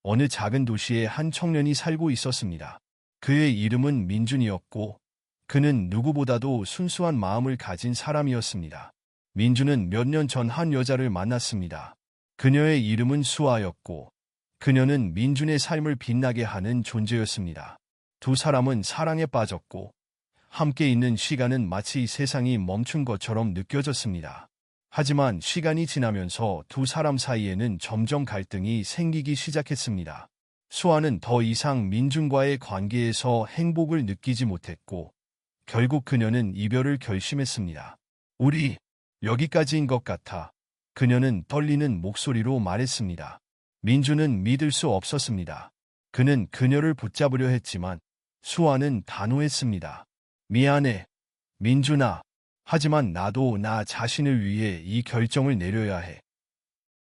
어느 작은 도시에 한 청년이 살고 있었습니다. 그의 이름은 민준이었고 그는 누구보다도 순수한 마음을 가진 사람이었습니다. 민준은 몇 년 전 한 여자를 만났습니다. 그녀의 이름은 수아였고 그녀는 민준의 삶을 빛나게 하는 존재였습니다. 두 사람은 사랑에 빠졌고 함께 있는 시간은 마치 세상이 멈춘 것처럼 느껴졌습니다. 하지만 시간이 지나면서 두 사람 사이에는 점점 갈등이 생기기 시작했습니다. 수아는 더 이상 민준과의 관계에서 행복을 느끼지 못했고 결국 그녀는 이별을 결심했습니다. 우리 여기까지인 것 같아. 그녀는 떨리는 목소리로 말했습니다. 민준은 믿을 수 없었습니다. 그는 그녀를 붙잡으려 했지만 수아는 단호했습니다. 미안해, 민준아. 하지만 나도 나 자신을 위해 이 결정을 내려야 해.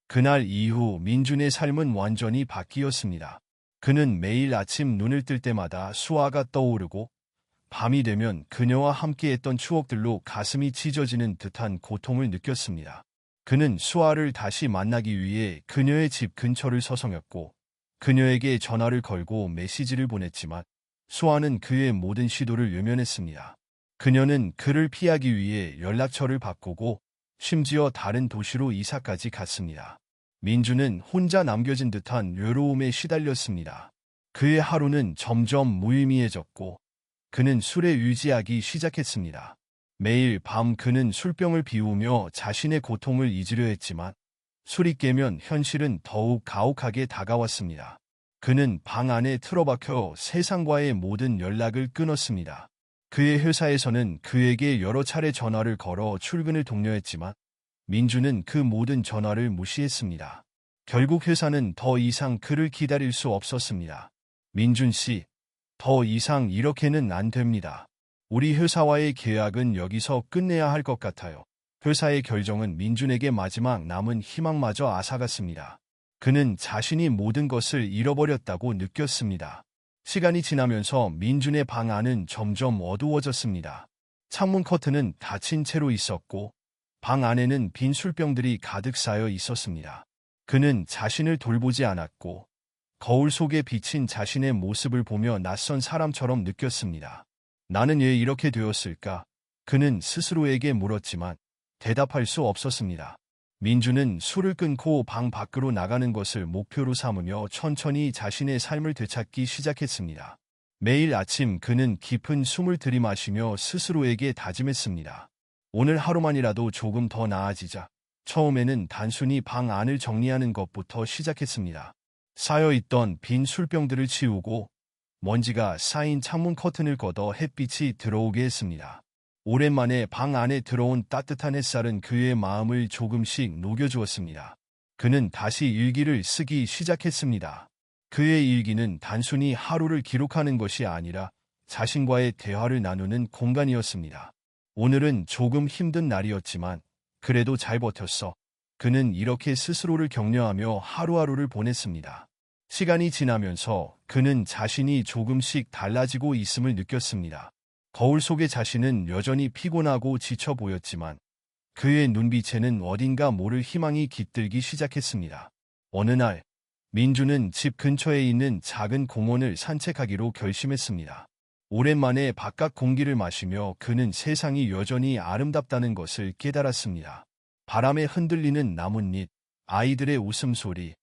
그날 이후 민준의 삶은 완전히 바뀌었습니다. 그는 매일 아침 눈을 뜰 때마다 수아가 떠오르고 밤이 되면 그녀와 함께했던 추억들로 가슴이 찢어지는 듯한 고통을 느꼈습니다. 그는 수아를 다시 만나기 위해 그녀의 집 근처를 서성였고 그녀에게 전화를 걸고 메시지를 보냈지만 수아는 그의 모든 시도를 외면했습니다. 그녀는 그를 피하기 위해 연락처를 바꾸고 심지어 다른 도시로 이사까지 갔습니다. 민준은 혼자 남겨진 듯한 외로움에 시달렸습니다. 그의 하루는 점점 무의미해졌고 그는 술에 의지하기 시작했습니다. 매일 밤 그는 술병을 비우며 자신의 고통을 잊으려 했지만 술이 깨면 현실은 더욱 가혹하게 다가왔습니다. 그는 방 안에 틀어박혀 세상과의 모든 연락을 끊었습니다. 그의 회사에서는 그에게 여러 차례 전화를 걸어 출근을 독려했지만 민준은 그 모든 전화를 무시했습니다. 결국 회사는 더 이상 그를 기다릴 수 없었습니다. 민준 씨, 더 이상 이렇게는 안 됩니다. 우리 회사와의 계약은 여기서 끝내야 할 것 같아요. 회사의 결정은 민준에게 마지막 남은 희망마저 앗아갔습니다. 그는 자신이 모든 것을 잃어버렸다고 느꼈습니다. 시간이 지나면서 민준의 방 안은 점점 어두워졌습니다. 창문 커튼은 닫힌 채로 있었고 방 안에는 빈 술병들이 가득 쌓여 있었습니다. 그는 자신을 돌보지 않았고 거울 속에 비친 자신의 모습을 보며 낯선 사람처럼 느꼈습니다. 나는 왜 이렇게 되었을까? 그는 스스로에게 물었지만 대답할 수 없었습니다. 민준은 술을 끊고 방 밖으로 나가는 것을 목표로 삼으며 천천히 자신의 삶을 되찾기 시작했습니다. 매일 아침 그는 깊은 숨을 들이마시며 스스로에게 다짐했습니다. 오늘 하루만이라도 조금 더 나아지자. 처음에는 단순히 방 안을 정리하는 것부터 시작했습니다. 쌓여있던 빈 술병들을 치우고 먼지가 쌓인 창문 커튼을 걷어 햇빛이 들어오게 했습니다. 오랜만에 방 안에 들어온 따뜻한 햇살은 그의 마음을 조금씩 녹여주었습니다. 그는 다시 일기를 쓰기 시작했습니다. 그의 일기는 단순히 하루를 기록하는 것이 아니라 자신과의 대화를 나누는 공간이었습니다. 오늘은 조금 힘든 날이었지만 그래도 잘 버텼어. 그는 이렇게 스스로를 격려하며 하루하루를 보냈습니다. 시간이 지나면서 그는 자신이 조금씩 달라지고 있음을 느꼈습니다. 거울 속의 자신은 여전히 피곤하고 지쳐 보였지만 그의 눈빛에는 어딘가 모를 희망이 깃들기 시작했습니다. 어느 날 민준은 집 근처에 있는 작은 공원을 산책하기로 결심했습니다. 오랜만에 바깥 공기를 마시며 그는 세상이 여전히 아름답다는 것을 깨달았습니다. 바람에 흔들리는 나뭇잎, 아이들의 웃음소리,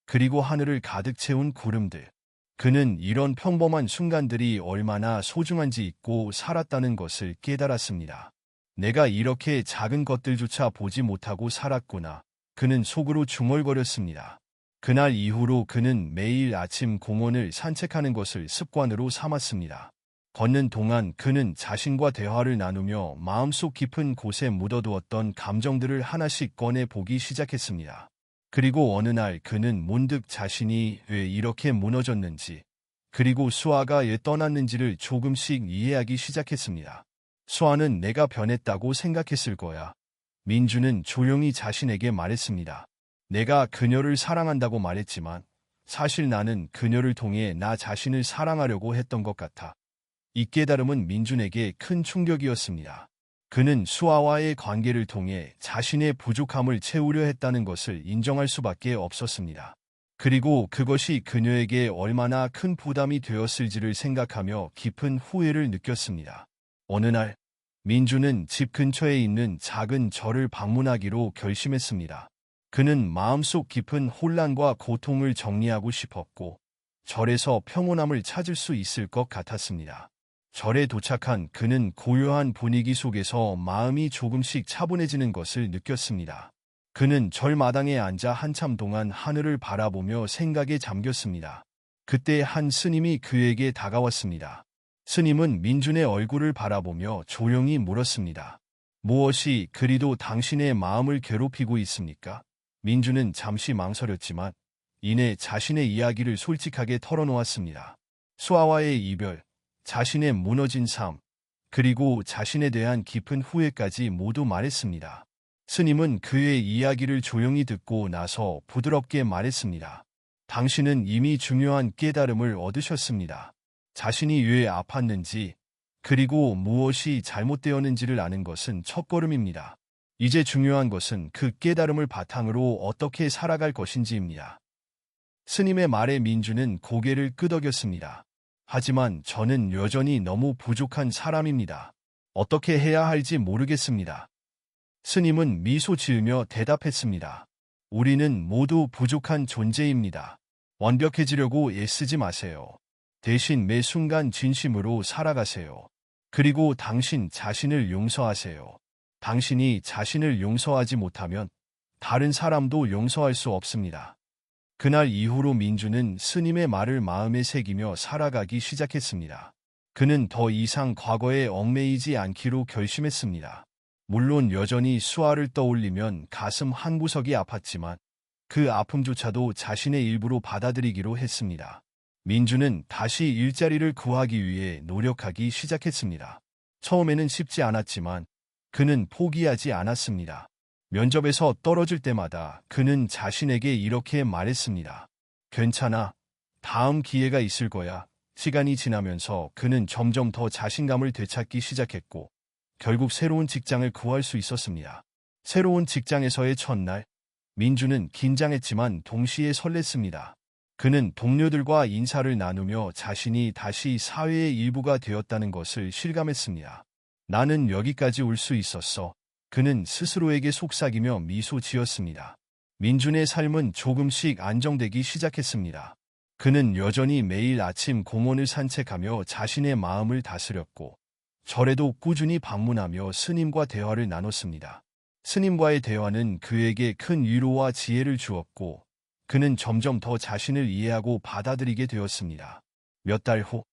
그리고 하늘을 가득 채운 구름들. 그는 이런 평범한 순간들이 얼마나 소중한지 잊고 살았다는 것을 깨달았습니다. 내가 이렇게 작은 것들조차 보지 못하고 살았구나. 그는 속으로 중얼거렸습니다. 그날 이후로 그는 매일 아침 공원을 산책하는 것을 습관으로 삼았습니다. 걷는 동안 그는 자신과 대화를 나누며 마음속 깊은 곳에 묻어두었던 감정들을 하나씩 꺼내 보기 시작했습니다. 그리고 어느 날 그는 문득 자신이 왜 이렇게 무너졌는지, 그리고 수아가 왜 떠났는지를 조금씩 이해하기 시작했습니다. 수아는 내가 변했다고 생각했을 거야. 민준은 조용히 자신에게 말했습니다. 내가 그녀를 사랑한다고 말했지만 사실 나는 그녀를 통해 나 자신을 사랑하려고 했던 것 같아. 이 깨달음은 민준에게 큰 충격이었습니다. 그는 수아와의 관계를 통해 자신의 부족함을 채우려 했다는 것을 인정할 수밖에 없었습니다. 그리고 그것이 그녀에게 얼마나 큰 부담이 되었을지를 생각하며 깊은 후회를 느꼈습니다. 어느 날, 민주는 집 근처에 있는 작은 절을 방문하기로 결심했습니다. 그는 마음속 깊은 혼란과 고통을 정리하고 싶었고, 절에서 평온함을 찾을 수 있을 것 같았습니다. 절에 도착한 그는 고요한 분위기 속에서 마음이 조금씩 차분해지는 것을 느꼈습니다. 그는 절 마당에 앉아 한참 동안 하늘을 바라보며 생각에 잠겼습니다. 그때 한 스님이 그에게 다가왔습니다. 스님은 민준의 얼굴을 바라보며 조용히 물었습니다. 무엇이 그리도 당신의 마음을 괴롭히고 있습니까? 민준은 잠시 망설였지만 이내 자신의 이야기를 솔직하게 털어놓았습니다. 수아와의 이별, 자신의 무너진 삶, 그리고 자신에 대한 깊은 후회까지 모두 말했습니다. 스님은 그의 이야기를 조용히 듣고 나서 부드럽게 말했습니다. 당신은 이미 중요한 깨달음을 얻으셨습니다. 자신이 왜 아팠는지, 그리고 무엇이 잘못되었는지를 아는 것은 첫걸음입니다. 이제 중요한 것은 그 깨달음을 바탕으로 어떻게 살아갈 것인지입니다. 스님의 말에 민주는 고개를 끄덕였습니다. 하지만 저는 여전히 너무 부족한 사람입니다. 어떻게 해야 할지 모르겠습니다. 스님은 미소 지으며 대답했습니다. 우리는 모두 부족한 존재입니다. 완벽해지려고 애쓰지 마세요. 대신 매 순간 진심으로 살아가세요. 그리고 당신 자신을 용서하세요. 당신이 자신을 용서하지 못하면 다른 사람도 용서할 수 없습니다. 그날 이후로 민주는 스님의 말을 마음에 새기며 살아가기 시작했습니다. 그는 더 이상 과거에 얽매이지 않기로 결심했습니다. 물론 여전히 수아를 떠올리면 가슴 한구석이 아팠지만 그 아픔조차도 자신의 일부로 받아들이기로 했습니다. 민주는 다시 일자리를 구하기 위해 노력하기 시작했습니다. 처음에는 쉽지 않았지만 그는 포기하지 않았습니다. 면접에서 떨어질 때마다 그는 자신에게 이렇게 말했습니다. 괜찮아. 다음 기회가 있을 거야. 시간이 지나면서 그는 점점 더 자신감을 되찾기 시작했고 결국 새로운 직장을 구할 수 있었습니다. 새로운 직장에서의 첫날, 민주는 긴장했지만 동시에 설렜습니다. 그는 동료들과 인사를 나누며 자신이 다시 사회의 일부가 되었다는 것을 실감했습니다. 나는 여기까지 올 수 있었어. 그는 스스로에게 속삭이며 미소 지었습니다. 민준의 삶은 조금씩 안정되기 시작했습니다. 그는 여전히 매일 아침 공원을 산책하며 자신의 마음을 다스렸고 절에도 꾸준히 방문하며 스님과 대화를 나눴습니다. 스님과의 대화는 그에게 큰 위로와 지혜를 주었고 그는 점점 더 자신을 이해하고 받아들이게 되었습니다. 몇 달 후,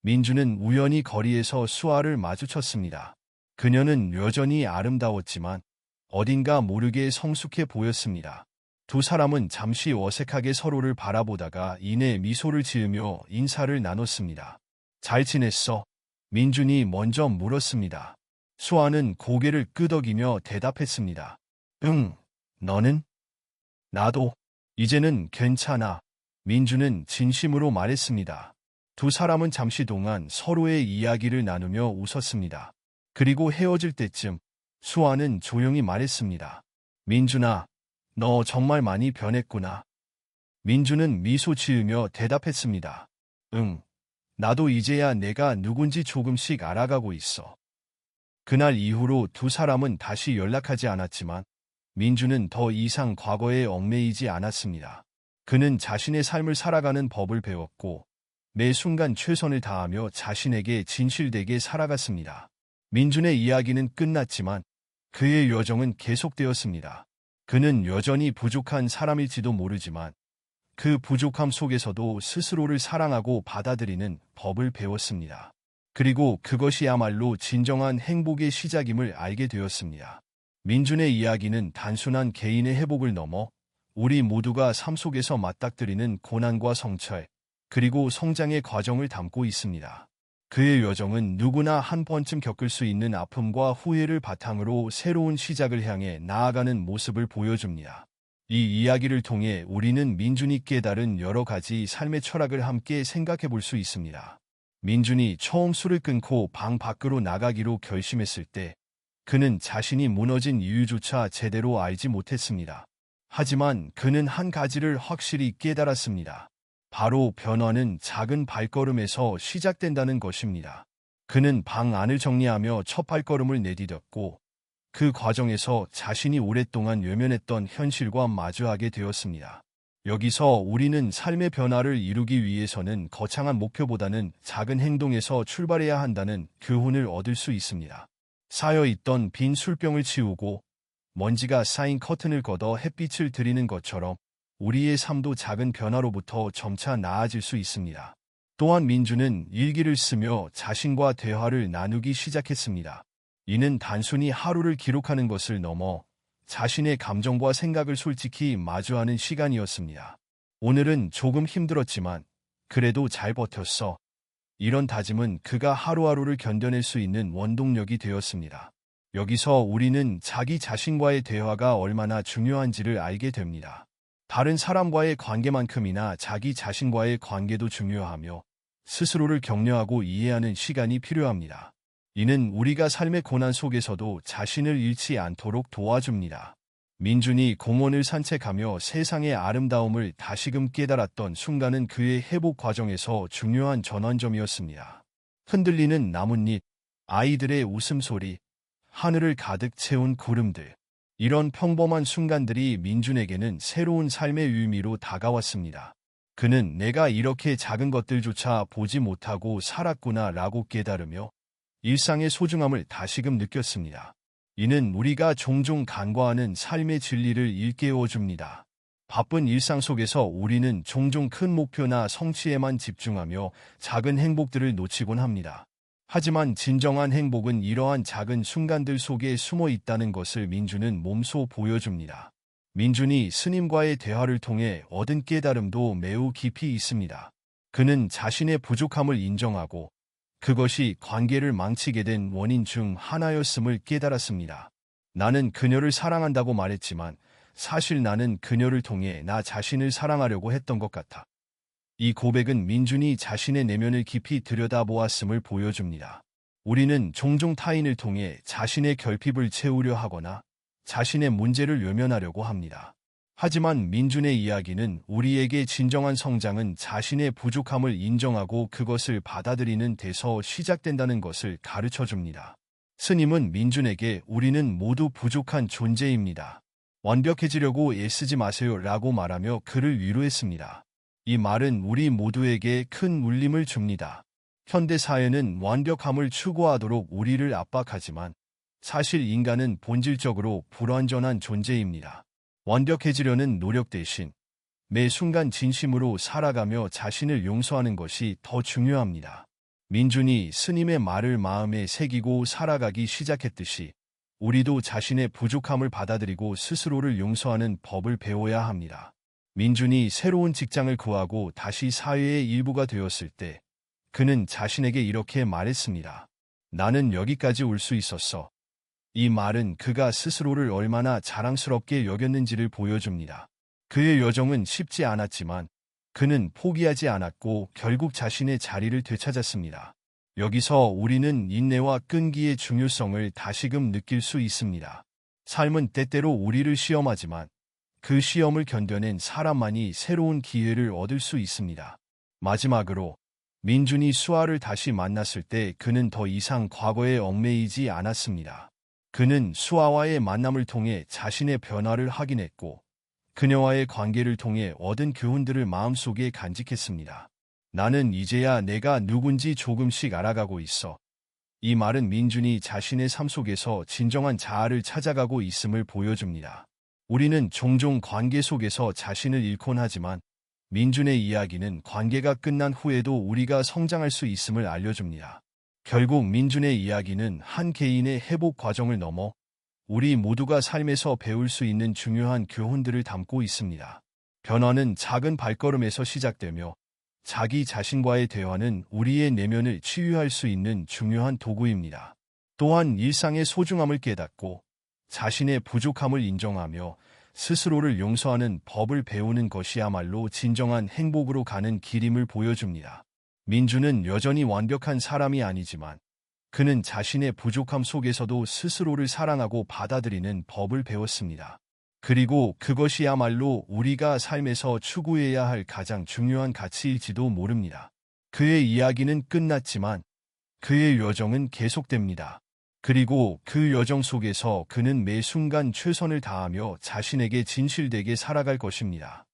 민주는 우연히 거리에서 수아를 마주쳤습니다. 그녀는 여전히 아름다웠지만 어딘가 모르게 성숙해 보였습니다. 두 사람은 잠시 어색하게 서로를 바라보다가 이내 미소를 지으며 인사를 나눴습니다. 잘 지냈어? 민준이 먼저 물었습니다. 수아는 고개를 끄덕이며 대답했습니다. 응, 너는? 나도. 이제는 괜찮아. 민주는 진심으로 말했습니다. 두 사람은 잠시 동안 서로의 이야기를 나누며 웃었습니다. 그리고 헤어질 때쯤 수아는 조용히 말했습니다. 민준아, 너 정말 많이 변했구나. 민주는 미소 지으며 대답했습니다. 응, 나도 이제야 내가 누군지 조금씩 알아가고 있어. 그날 이후로 두 사람은 다시 연락하지 않았지만 민주는 더 이상 과거에 얽매이지 않았습니다. 그는 자신의 삶을 살아가는 법을 배웠고 매 순간 최선을 다하며 자신에게 진실되게 살아갔습니다. 민준의 이야기는 끝났지만 그의 여정은 계속되었습니다. 그는 여전히 부족한 사람일지도 모르지만 그 부족함 속에서도 스스로를 사랑하고 받아들이는 법을 배웠습니다. 그리고 그것이야말로 진정한 행복의 시작임을 알게 되었습니다. 민준의 이야기는 단순한 개인의 회복을 넘어 우리 모두가 삶 속에서 맞닥뜨리는 고난과 성찰, 그리고 성장의 과정을 담고 있습니다. 그의 여정은 누구나 한 번쯤 겪을 수 있는 아픔과 후회를 바탕으로 새로운 시작을 향해 나아가는 모습을 보여줍니다. 이 이야기를 통해 우리는 민준이 깨달은 여러 가지 삶의 철학을 함께 생각해 볼 수 있습니다. 민준이 처음 술을 끊고 방 밖으로 나가기로 결심했을 때 그는 자신이 무너진 이유조차 제대로 알지 못했습니다. 하지만 그는 한 가지를 확실히 깨달았습니다. 바로 변화는 작은 발걸음에서 시작된다는 것입니다. 그는 방 안을 정리하며 첫 발걸음을 내디뎠고 그 과정에서 자신이 오랫동안 외면했던 현실과 마주하게 되었습니다. 여기서 우리는 삶의 변화를 이루기 위해서는 거창한 목표보다는 작은 행동에서 출발해야 한다는 교훈을 얻을 수 있습니다. 쌓여있던 빈 술병을 치우고 먼지가 쌓인 커튼을 걷어 햇빛을 들이는 것처럼 우리의 삶도 작은 변화로부터 점차 나아질 수 있습니다. 또한 민주는 일기를 쓰며 자신과 대화를 나누기 시작했습니다. 이는 단순히 하루를 기록하는 것을 넘어 자신의 감정과 생각을 솔직히 마주하는 시간이었습니다. 오늘은 조금 힘들었지만 그래도 잘 버텼어. 이런 다짐은 그가 하루하루를 견뎌낼 수 있는 원동력이 되었습니다. 여기서 우리는 자기 자신과의 대화가 얼마나 중요한지를 알게 됩니다. 다른 사람과의 관계만큼이나 자기 자신과의 관계도 중요하며 스스로를 격려하고 이해하는 시간이 필요합니다. 이는 우리가 삶의 고난 속에서도 자신을 잃지 않도록 도와줍니다. 민준이 공원을 산책하며 세상의 아름다움을 다시금 깨달았던 순간은 그의 회복 과정에서 중요한 전환점이었습니다. 흔들리는 나뭇잎, 아이들의 웃음소리, 하늘을 가득 채운 구름들. 이런 평범한 순간들이 민준에게는 새로운 삶의 의미로 다가왔습니다. 그는 내가 이렇게 작은 것들조차 보지 못하고 살았구나라고 깨달으며 일상의 소중함을 다시금 느꼈습니다. 이는 우리가 종종 간과하는 삶의 진리를 일깨워 줍니다. 바쁜 일상 속에서 우리는 종종 큰 목표나 성취에만 집중하며 작은 행복들을 놓치곤 합니다. 하지만 진정한 행복은 이러한 작은 순간들 속에 숨어 있다는 것을 민준은 몸소 보여줍니다. 민준이 스님과의 대화를 통해 얻은 깨달음도 매우 깊이 있습니다. 그는 자신의 부족함을 인정하고 그것이 관계를 망치게 된 원인 중 하나였음을 깨달았습니다. 나는 그녀를 사랑한다고 말했지만 사실 나는 그녀를 통해 나 자신을 사랑하려고 했던 것 같아. 이 고백은 민준이 자신의 내면을 깊이 들여다보았음을 보여줍니다. 우리는 종종 타인을 통해 자신의 결핍을 채우려 하거나 자신의 문제를 외면하려고 합니다. 하지만 민준의 이야기는 우리에게 진정한 성장은 자신의 부족함을 인정하고 그것을 받아들이는 데서 시작된다는 것을 가르쳐 줍니다. 스님은 민준에게 우리는 모두 부족한 존재입니다. 완벽해지려고 애쓰지 마세요 라고 말하며 그를 위로했습니다. 이 말은 우리 모두에게 큰 울림을 줍니다. 현대 사회는 완벽함을 추구하도록 우리를 압박하지만 사실 인간은 본질적으로 불완전한 존재입니다. 완벽해지려는 노력 대신 매 순간 진심으로 살아가며 자신을 용서하는 것이 더 중요합니다. 민준이 스님의 말을 마음에 새기고 살아가기 시작했듯이 우리도 자신의 부족함을 받아들이고 스스로를 용서하는 법을 배워야 합니다. 민준이 새로운 직장을 구하고 다시 사회의 일부가 되었을 때 그는 자신에게 이렇게 말했습니다. 나는 여기까지 올 수 있었어. 이 말은 그가 스스로를 얼마나 자랑스럽게 여겼는지를 보여줍니다. 그의 여정은 쉽지 않았지만 그는 포기하지 않았고 결국 자신의 자리를 되찾았습니다. 여기서 우리는 인내와 끈기의 중요성을 다시금 느낄 수 있습니다. 삶은 때때로 우리를 시험하지만 그 시험을 견뎌낸 사람만이 새로운 기회를 얻을 수 있습니다. 마지막으로 민준이 수아를 다시 만났을 때 그는 더 이상 과거에 얽매이지 않았습니다. 그는 수아와의 만남을 통해 자신의 변화를 확인했고 그녀와의 관계를 통해 얻은 교훈들을 마음속에 간직했습니다. 나는 이제야 내가 누군지 조금씩 알아가고 있어. 이 말은 민준이 자신의 삶 속에서 진정한 자아를 찾아가고 있음을 보여줍니다. 우리는 종종 관계 속에서 자신을 잃곤 하지만 민준의 이야기는 관계가 끝난 후에도 우리가 성장할 수 있음을 알려줍니다. 결국 민준의 이야기는 한 개인의 회복 과정을 넘어 우리 모두가 삶에서 배울 수 있는 중요한 교훈들을 담고 있습니다. 변화는 작은 발걸음에서 시작되며 자기 자신과의 대화는 우리의 내면을 치유할 수 있는 중요한 도구입니다. 또한 일상의 소중함을 깨닫고 자신의 부족함을 인정하며 스스로를 용서하는 법을 배우는 것이야말로 진정한 행복으로 가는 길임을 보여줍니다. 민준은 여전히 완벽한 사람이 아니지만 그는 자신의 부족함 속에서도 스스로를 사랑하고 받아들이는 법을 배웠습니다. 그리고 그것이야말로 우리가 삶에서 추구해야 할 가장 중요한 가치일지도 모릅니다. 그의 이야기는 끝났지만 그의 여정은 계속됩니다. 그리고 그 여정 속에서 그는 매 순간 최선을 다하며 자신에게 진실되게 살아갈 것입니다.